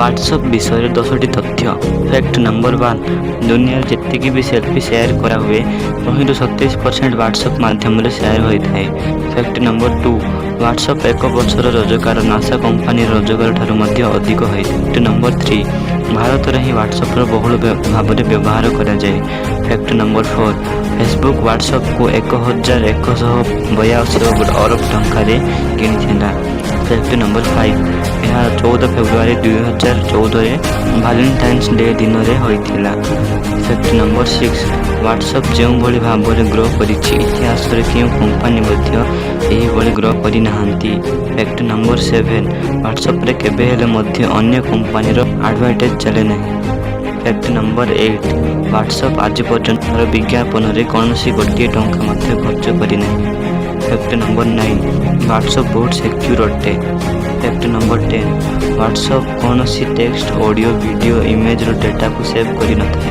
WhatsApp विषय 10टी तथ्य। Fact number 1, दुनिया जितकी भी सेल्फी शेयर करा हुए तहिंरू 27% व्हाट्सएप माध्यम शेयर होता है। फैक्ट नंबर 2, व्हाट्सएप एक वर्षर रोजगार नासा कंपानी रोजगार ठारू मध्य अधिक है। फैक्ट नंबर 3, भारत में ही व्हाट्सएप बहुल भाव में व्यवहार करा जाए। फैक्ट नंबर 4, फेसबुक व्हाट्सएप को 1182 अरब टंकार किनी। फैक्ट नंबर 5, यह 14 फेब्रुआरी 2014 वैलेंटाइन्स डे दिन में होता। फैक्ट नंबर 6, व्हाट्सएप जो भाई भाव में ग्रो कर इतिहास क्यों कंपानी ग्रो करना। फैक्ट नंबर 7, व्हाट्सएप केबे अन्य कंपानी एडवर्टाइज चले ना। फैक्ट नंबर 8, व्हाट्सएप आज पर्यंत विज्ञापन में कौन गोटे टंका खर्च करना। फैक्ट नंबर 9, व्हाट्सएप बहुत सिक्योर अटे। फैक्ट नंबर 10, व्हाट्सएप कौन text audio video image data को सेव कर न था।